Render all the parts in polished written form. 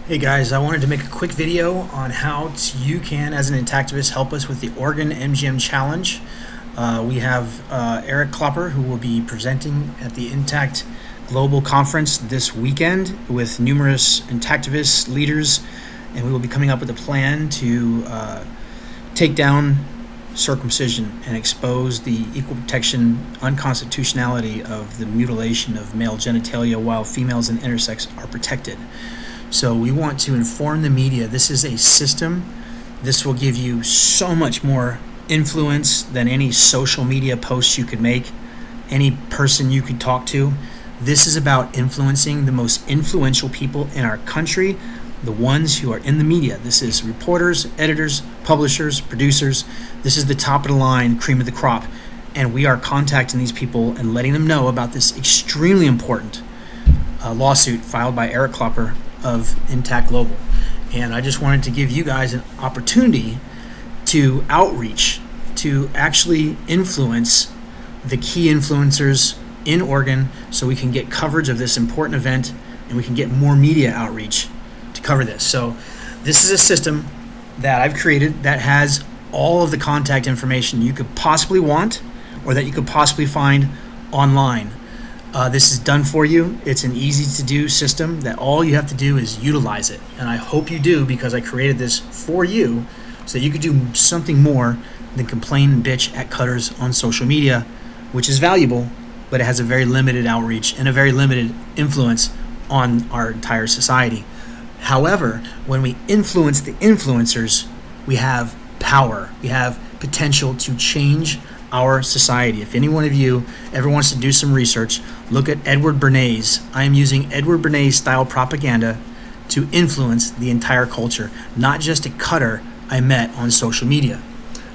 Hey guys, I wanted to make a quick video on how you can, as an Intactivist, help us with the Oregon MGM Challenge. We have Eric Klopper, who will be presenting at the Intact Global Conference this weekend with numerous Intactivist leaders, and we will be coming up with a plan to take down circumcision and expose the equal protection unconstitutionality of the mutilation of male genitalia while females and intersex are protected. So we want to inform the media. This is a system. This will give you so much more influence than any social media posts you could make, any person you could talk to. This is about influencing the most influential people in our country, the ones who are in the media. This is reporters, editors, publishers, producers. This is the top of the line, cream of the crop. And we are contacting these people and letting them know about this extremely important lawsuit filed by Eric Klopper of Intact Global. And I just wanted to give you guys an opportunity to outreach, to actually influence the key influencers in Oregon so we can get coverage of this important event and we can get more media outreach to cover this. So this is a system that I've created that has all of the contact information you could possibly want or that you could possibly find online. This is done for you. It's an easy to do system that all you have to do is utilize it. And I hope you do, because I created this for you so that you could do something more than complain and bitch at cutters on social media, which is valuable, but it has a very limited outreach and a very limited influence on our entire society. However, when we influence the influencers, we have power. We have potential to change our society. If any one of you ever wants to do some research, look at Edward Bernays. I am using Edward Bernays style propaganda to influence the entire culture, not just a cutter I met on social media.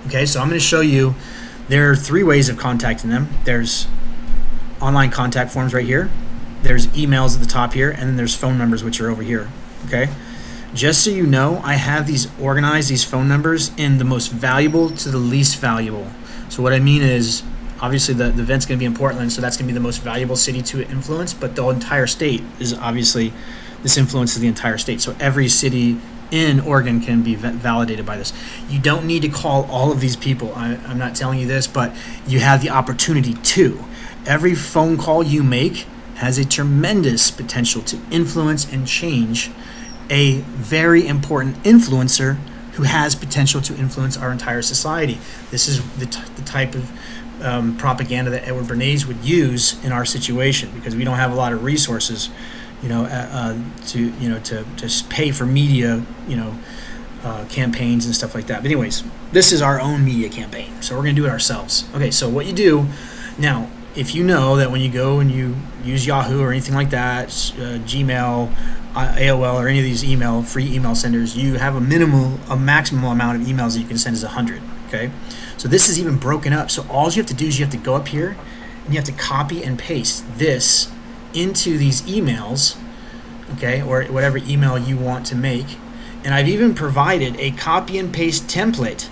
Okay, so I'm going to show you, there are 3 ways of contacting them. There's online contact forms right here. There's emails at the top here, and then there's phone numbers, which are over here. Okay, just so you know, I have these organized, these phone numbers, in the most valuable to the least valuable. So what I mean is, obviously the event's going to be in Portland, so that's going to be the most valuable city to influence, but the entire state is obviously, this influences the entire state. So every city in Oregon can be validated by this. You don't need to call all of these people. I'm not telling you this, but you have the opportunity to. Every phone call you make has a tremendous potential to influence and change a very important influencer who has potential to influence our entire society. This is the type of propaganda that Edward Bernays would use in our situation, because we don't have a lot of resources, to pay for media, campaigns and stuff like that. But anyways, this is our own media campaign, so we're going to do it ourselves. Okay, so what you do now, if you know that when you go and you use Yahoo or anything like that, Gmail, AOL, or any of these free email senders, you have a maximum amount of emails that you can send is 100. Okay, so this is even broken up. So all you have to do is you have to go up here and you have to copy and paste this into these emails, okay, or whatever email you want to make. And I've even provided a copy and paste template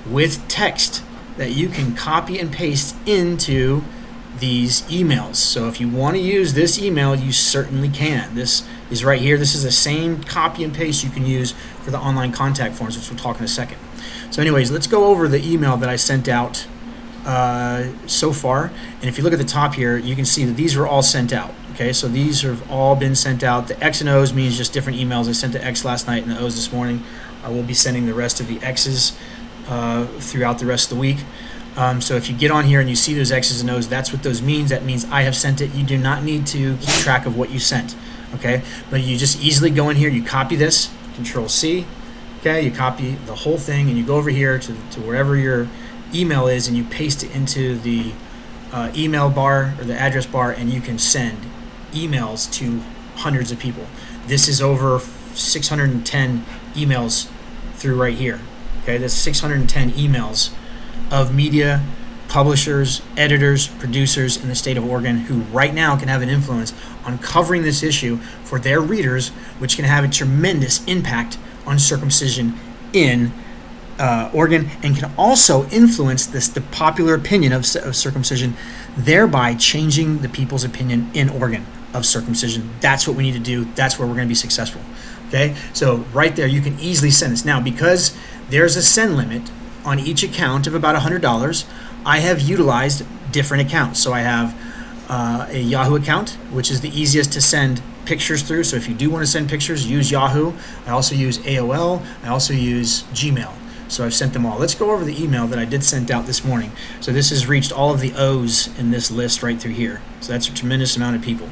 with text that you can copy and paste into these emails. So if you want to use this email, you certainly can. This is right here. This is the same copy and paste you can use for the online contact forms, which we'll talk in a second. So anyways, let's go over the email that I sent out so far. And if you look at the top here, you can see that these were all sent out. Okay, so these have all been sent out. The X and O's means just different emails. I sent the X last night and the O's this morning. I will be sending the rest of the X's throughout the rest of the week. So if you get on here and you see those X's and O's, that's what those means. That means I have sent it. You do not need to keep track of what you sent, okay? But you just easily go in here, you copy this, Control C, okay? You copy the whole thing and you go over here to wherever your email is and you paste it into the email bar or the address bar, and you can send emails to hundreds of people. This is over 610 emails through right here, okay? That's 610 emails of media, publishers, editors, producers in the state of Oregon who right now can have an influence on covering this issue for their readers, which can have a tremendous impact on circumcision in Oregon, and can also influence the popular opinion of circumcision, thereby changing the people's opinion in Oregon of circumcision. That's what we need to do. That's where we're going to be successful. Okay, so right there, you can easily send this. Now, because there's a send limit on each account of about $100, I have utilized different accounts. So I have a Yahoo account, which is the easiest to send pictures through. So if you do want to send pictures, use Yahoo. I also use AOL. I also use Gmail. So I've sent them all. Let's go over the email that I did send out this morning. So this has reached all of the O's in this list right through here. So that's a tremendous amount of people.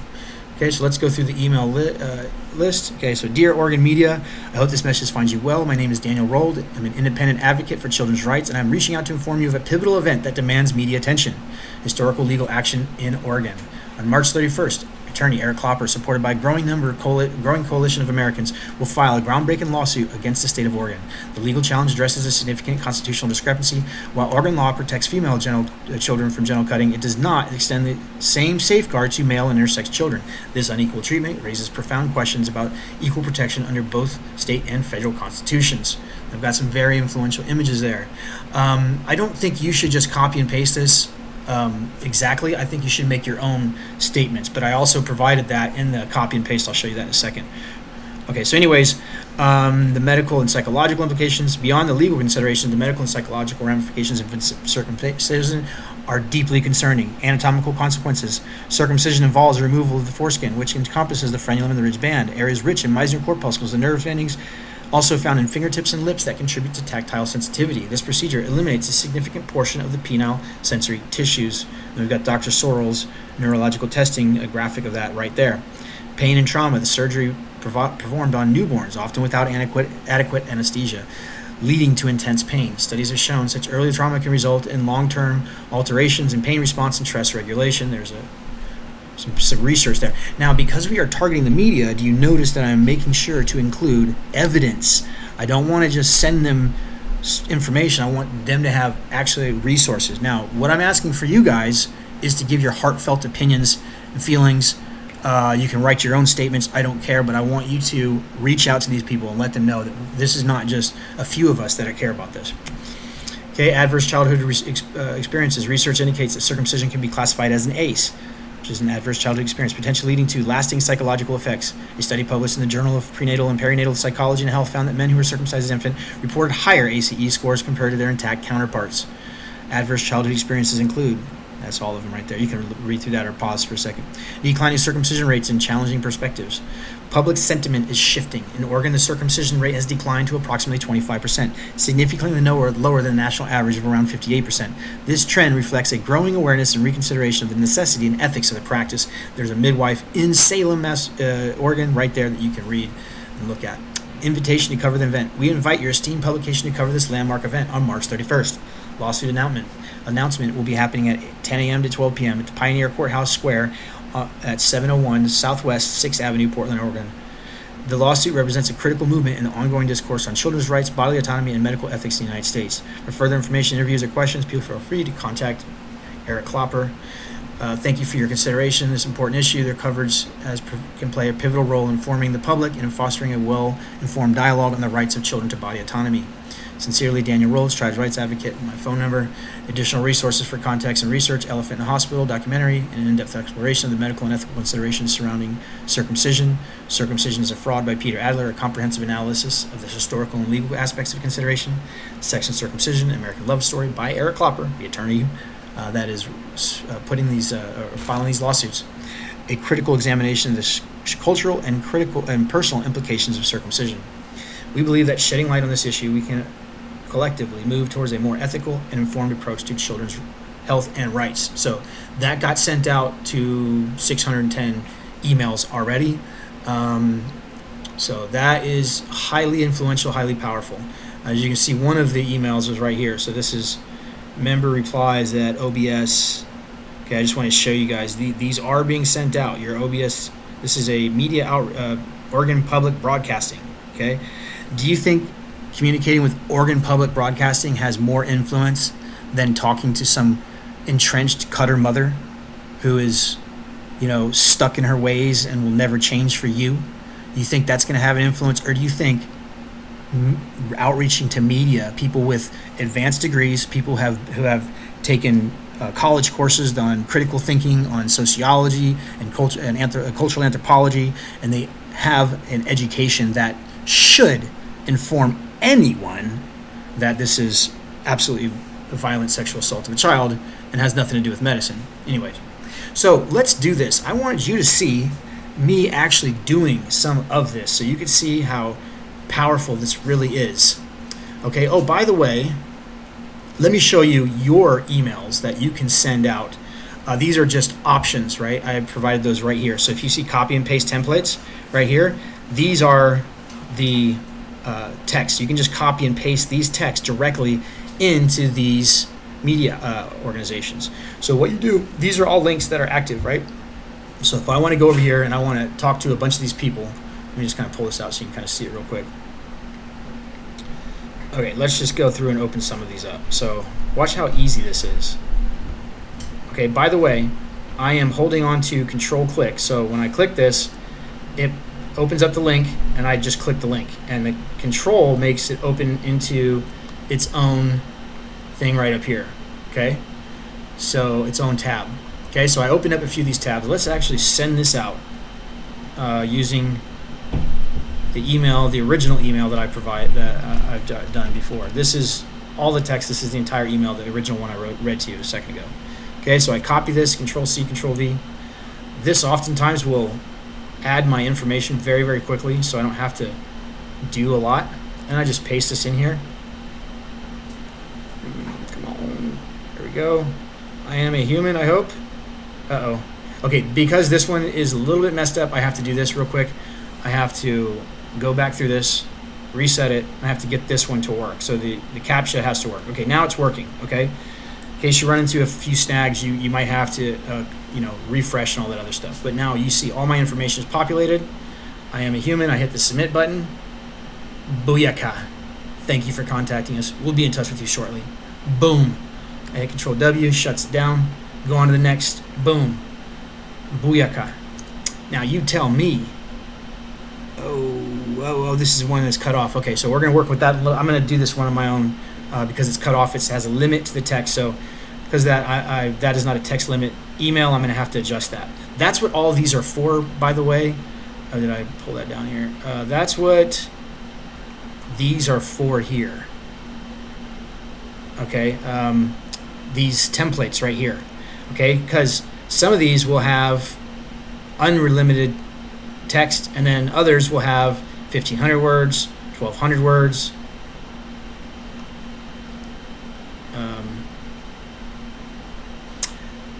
Okay, so let's go through the email list. Okay, so Dear Oregon Media, I hope this message finds you well. My name is Daniel Rold. I'm an independent advocate for children's rights, and I'm reaching out to inform you of a pivotal event that demands media attention: historical legal action in Oregon. On March 31st, attorney Eric Klopper, supported by a growing coalition of Americans, will file a groundbreaking lawsuit against the state of Oregon. The legal challenge addresses a significant constitutional discrepancy. While Oregon law protects female children from genital cutting, it does not extend the same safeguard to male and intersex children. This unequal treatment raises profound questions about equal protection under both state and federal constitutions. I've got some very influential images there. I don't think you should just copy and paste this exactly. I think you should make your own statements, but I also provided that in the copy and paste. I'll show you that in a second. Okay, so anyways, the medical and psychological implications. Beyond the legal considerations, the medical and psychological ramifications of circumcision are deeply concerning. Anatomical consequences. Circumcision involves the removal of the foreskin, which encompasses the frenulum and the ridge band, areas rich in Meissner corpuscles, the nerve endings also found in fingertips and lips that contribute to tactile sensitivity. This procedure eliminates a significant portion of the penile sensory tissues. And we've got Dr. Sorrell's neurological testing, a graphic of that right there. Pain and trauma. The surgery performed on newborns, often without adequate anesthesia, leading to intense pain. Studies have shown such early trauma can result in long-term alterations in pain response and stress regulation. There's some research there. Now, because we are targeting the media, do you notice that I'm making sure to include evidence? I don't want to just send them information. I want them to have actually resources. Now, what I'm asking for you guys is to give your heartfelt opinions and feelings. You can write your own statements. I don't care, but I want you to reach out to these people and let them know that this is not just a few of us that care about this. Okay, adverse childhood experiences. Research indicates that circumcision can be classified as an ACE, which is an adverse childhood experience, potentially leading to lasting psychological effects. A study published in the Journal of Prenatal and Perinatal Psychology and Health found that men who were circumcised as infant reported higher ACE scores compared to their intact counterparts. Adverse childhood experiences include, that's all of them right there. You can read through that or pause for a second. Declining circumcision rates and challenging perspectives. Public sentiment is shifting. In Oregon, the circumcision rate has declined to approximately 25%, significantly lower than the national average of around 58%. This trend reflects a growing awareness and reconsideration of the necessity and ethics of the practice. There's a midwife in Salem, Oregon, right there that you can read and look at. Invitation to cover the event. We invite your esteemed publication to cover this landmark event on March 31st. Lawsuit announcement will be happening at 10 a.m. to 12 p.m. at the Pioneer Courthouse Square at 701 Southwest 6th Avenue, Portland, Oregon. The lawsuit represents a critical movement in the ongoing discourse on children's rights, bodily autonomy, and medical ethics in the United States. For further information, interviews, or questions, please feel free to contact Eric Klopper. Thank you for your consideration. This important issue, their coverage can play a pivotal role in informing the public and in fostering a well-informed dialogue on the rights of children to body autonomy. Sincerely, Daniel Rolls, Tribes Rights Advocate. My phone number. Additional resources for context and research: Elephant in the Hospital documentary, and an in-depth exploration of the medical and ethical considerations surrounding circumcision. Circumcision is a Fraud by Peter Adler, a comprehensive analysis of the historical and legal aspects of consideration. Section Circumcision, American Love Story by Eric Klopper, the attorney that is filing these lawsuits. A critical examination of the cultural and personal implications of circumcision. We believe that shedding light on this issue, we can collectively move towards a more ethical and informed approach to children's health and rights. So that got sent out to 610 emails already. So that is highly influential, highly powerful. As you can see, one of the emails is right here. So this is member replies at OBS. Okay, I just want to show you guys. These are being sent out. Your OBS, this is a media Oregon Public Broadcasting. Okay, do you think communicating with Oregon Public Broadcasting has more influence than talking to some entrenched cutter mother who is, stuck in her ways and will never change for you? You think that's going to have an influence, or do you think outreaching to media, people with advanced degrees, people who have taken college courses on critical thinking, on sociology and cultural anthropology, and they have an education that should inform anyone that this is absolutely a violent sexual assault of a child and has nothing to do with medicine. Anyways, so let's do this. I wanted you to see me actually doing some of this so you could see how powerful this really is. Okay, oh, by the way, let me show you your emails that you can send out. These are just options, right? I provided those right here. So if you see copy and paste templates right here, these are the text. You can just copy and paste these texts directly into these media organizations. So what you do, these are all links that are active, right? So if I want to go over here and I want to talk to a bunch of these people, let me just kind of pull this out so you can kind of see it real quick. Okay, let's just go through and open some of these up. So watch how easy this is. Okay, by the way, I am holding on to control click. So when I click this, it opens up the link and I just click the link. And the control makes it open into its own thing right up here. Okay, so its own tab. Okay, so I opened up a few of these tabs. Let's actually send this out using the email, the original email that I've done before. This is all the text. This is the entire email, the original one I read to you a second ago. Okay, so I copy this, Control C, Control V. This oftentimes will add my information very, very quickly, so I don't have to do a lot. And I just paste this in here. Come on, there we go. I am a human, I hope. Uh-oh. Okay, because this one is a little bit messed up, I have to do this real quick. I have to go back through this, reset it. I have to get this one to work. So the CAPTCHA has to work. Okay, now it's working, okay? In case you run into a few snags, you might have to refresh and all that other stuff. But now you see all my information is populated. I am a human. I hit the submit button. Booyaka. Thank you for contacting us. We'll be in touch with you shortly. Boom. I hit Control W, shuts it down. Go on to the next. Boom. Booyaka. Now you tell me. Oh, this is one that's cut off. Okay, so we're going to work with that. I'm going to do this one on my own because it's cut off. It has a limit to the text. So because that is not a text limit email, I'm going to have to adjust that. That's what all of these are for, by the way. Oh, did I pull that down here? That's what these are for here. Okay, these templates right here. Okay, because some of these will have unlimited text, and then others will have 1,500 words, 1,200 words.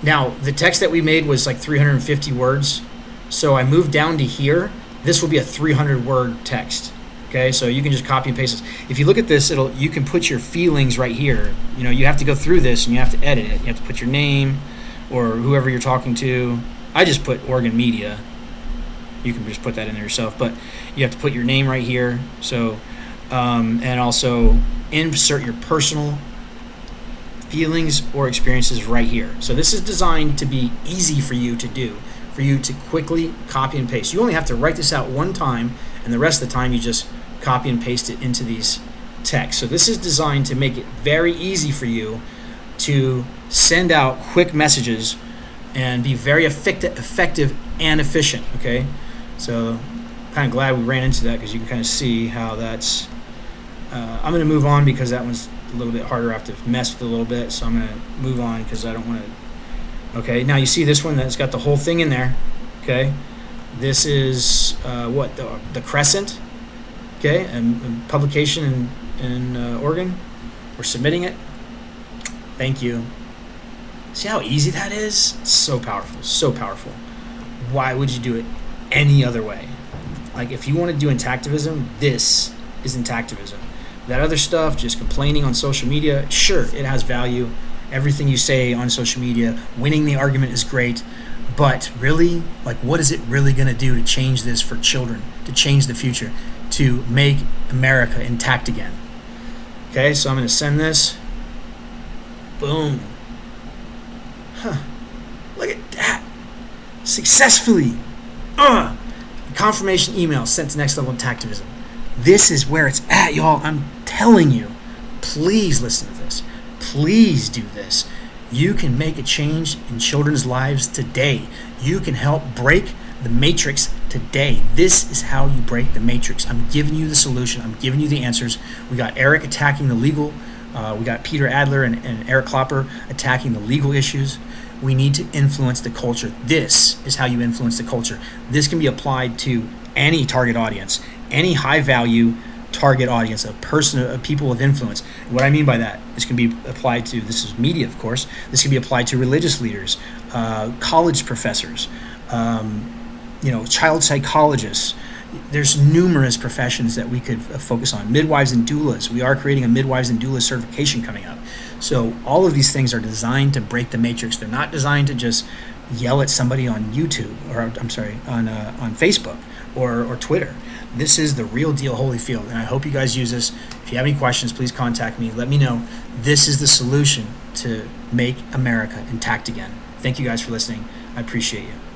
Now, the text that we made was like 350 words, so I moved down to here. This will be a 300-word text. Okay, so you can just copy and paste this. If you look at this, you can put your feelings right here. You know, you have to go through this and you have to edit it. You have to put your name or whoever you're talking to. I just put Oregon Media. You can just put that in there yourself, but you have to put your name right here. So, and also insert your personal feelings or experiences right here. So this is designed to be easy for you to do, for you to quickly copy and paste. You only have to write this out one time, and the rest of the time you just copy and paste it into these texts. So this is designed to make it very easy for you to send out quick messages and be very effective and efficient, okay? So kind of glad we ran into that because you can kind of see how that's... I'm going to move on because that one's a little bit harder. I have to mess with it a little bit, so I'm going to move on because I don't want to... Okay, now you see this one that's got the whole thing in there, okay? This is the Crescent, okay, and publication in Oregon. We're submitting it. Thank you. See how easy that is? So powerful, so powerful. Why would you do it any other way? Like, if you want to do Intactivism, this is Intactivism. That other stuff, just complaining on social media, sure, it has value. Everything you say on social media, winning the argument is great. But really, like, what is it really going to do to change this for children, to change the future, to make America intact again? Okay, so I'm going to send this. Boom. Huh. Look at that. Successfully. Confirmation email sent to Next Level Intactivism. This is where it's at, y'all. I'm telling you. Please listen to this. Please do this. You can make a change in children's lives today. You can help break the matrix today. This is how you break the matrix. I'm giving you the solution. I'm giving you the answers. We got Eric attacking the legal. We got Peter Adler and Eric Klopper attacking the legal issues. We need to influence the culture. This is how you influence the culture. This can be applied to any target audience, any high-value target audience, a people of influence. What I mean by that, this can be applied to, this is media, of course, this can be applied to religious leaders, college professors, child psychologists. There's numerous professions that we could focus on. Midwives and doulas. We are creating a midwives and doula certification coming up. So all of these things are designed to break the matrix. They're not designed to just yell at somebody on YouTube, or on Facebook or Twitter. This is the real deal Holyfield, and I hope you guys use this. If you have any questions, please contact me. Let me know. This is the solution to make America intact again. Thank you guys for listening. I appreciate you.